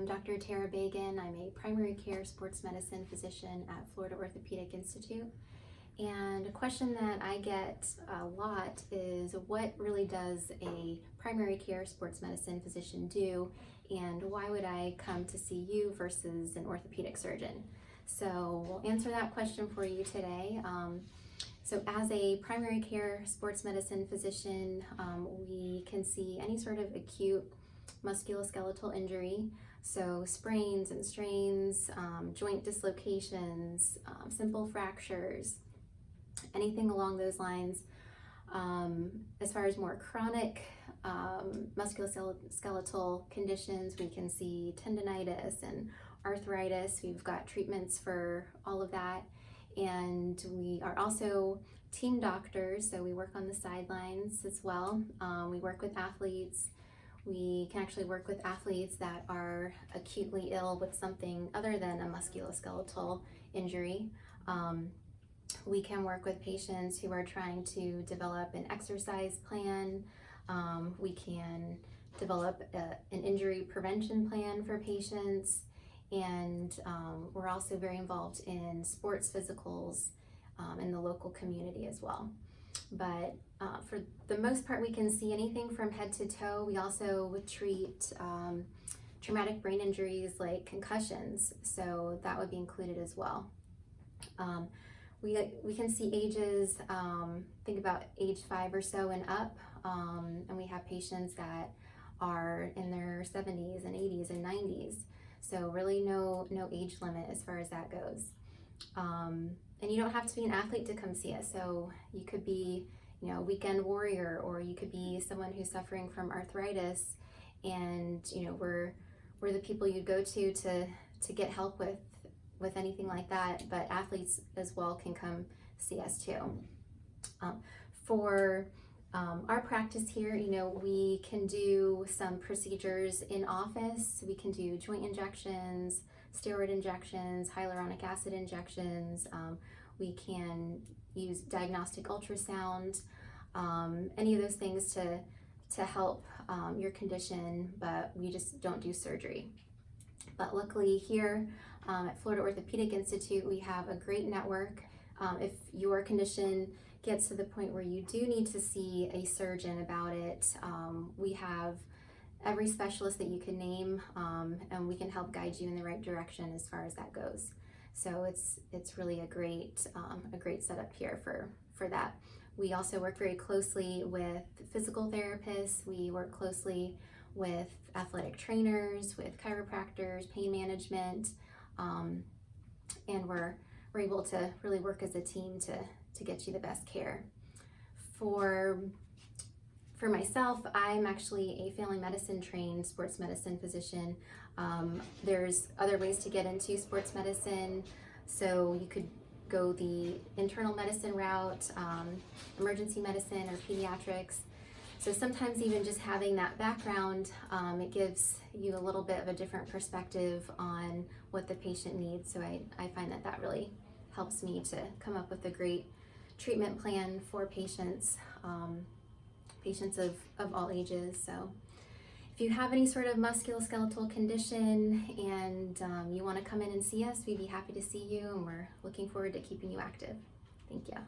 Dr. Tara Bagen. I'm a primary care sports medicine physician at Florida Orthopaedic Institute. And a question that I get a lot is, what really does a primary care sports medicine physician do, and why would I come to see you versus an orthopedic surgeon? So we'll answer that question for you today. So as a primary care sports medicine physician, we can see any sort of acute musculoskeletal injury, so sprains and strains, joint dislocations, simple fractures, anything along those lines. As far as more chronic musculoskeletal conditions, we can see tendonitis and arthritis. We've got treatments for all of that. And we are also team doctors, so we work on the sidelines as well. We work with athletes. We can actually work with athletes that are acutely ill with something other than a musculoskeletal injury. We can work with patients who are trying to develop an exercise plan. We can develop an injury prevention plan for patients. And we're also very involved in sports physicals in the local community as well. But for the most part, we can see anything from head to toe. We also would treat traumatic brain injuries like concussions, so that would be included as well. We can see ages, think about age 5 or so and up, and we have patients that are in their 70s and 80s and 90s. So really no age limit as far as that goes. And you don't have to be an athlete to come see us. So you could be, a weekend warrior, or you could be someone who's suffering from arthritis, and we're the people you'd go to get help with anything like that. But athletes as well can come see us too. For our practice here, we can do some procedures in office. We can do joint injections, steroid injections, hyaluronic acid injections. We can use diagnostic ultrasound, any of those things to help your condition, but we just don't do surgery. But luckily here at Florida Orthopaedic Institute, we have a great network. If your condition gets to the point where you do need to see a surgeon about it, we have every specialist that you can name, and we can help guide you in the right direction as far as that goes. So it's really a great setup here for that. We also work very closely with physical therapists. We work closely with athletic trainers, with chiropractors, pain management, and we're able to really work as a team to get you the best care. For myself, I'm actually a family medicine trained sports medicine physician. There's other ways to get into sports medicine, so you could go the internal medicine route, emergency medicine, or pediatrics. So sometimes even just having that background, it gives you a little bit of a different perspective on what the patient needs. So I find that really helps me to come up with a great treatment plan for patients, patients of all ages. So if you have any sort of musculoskeletal condition and you want to come in and see us, we'd be happy to see you, and we're looking forward to keeping you active. Thank you.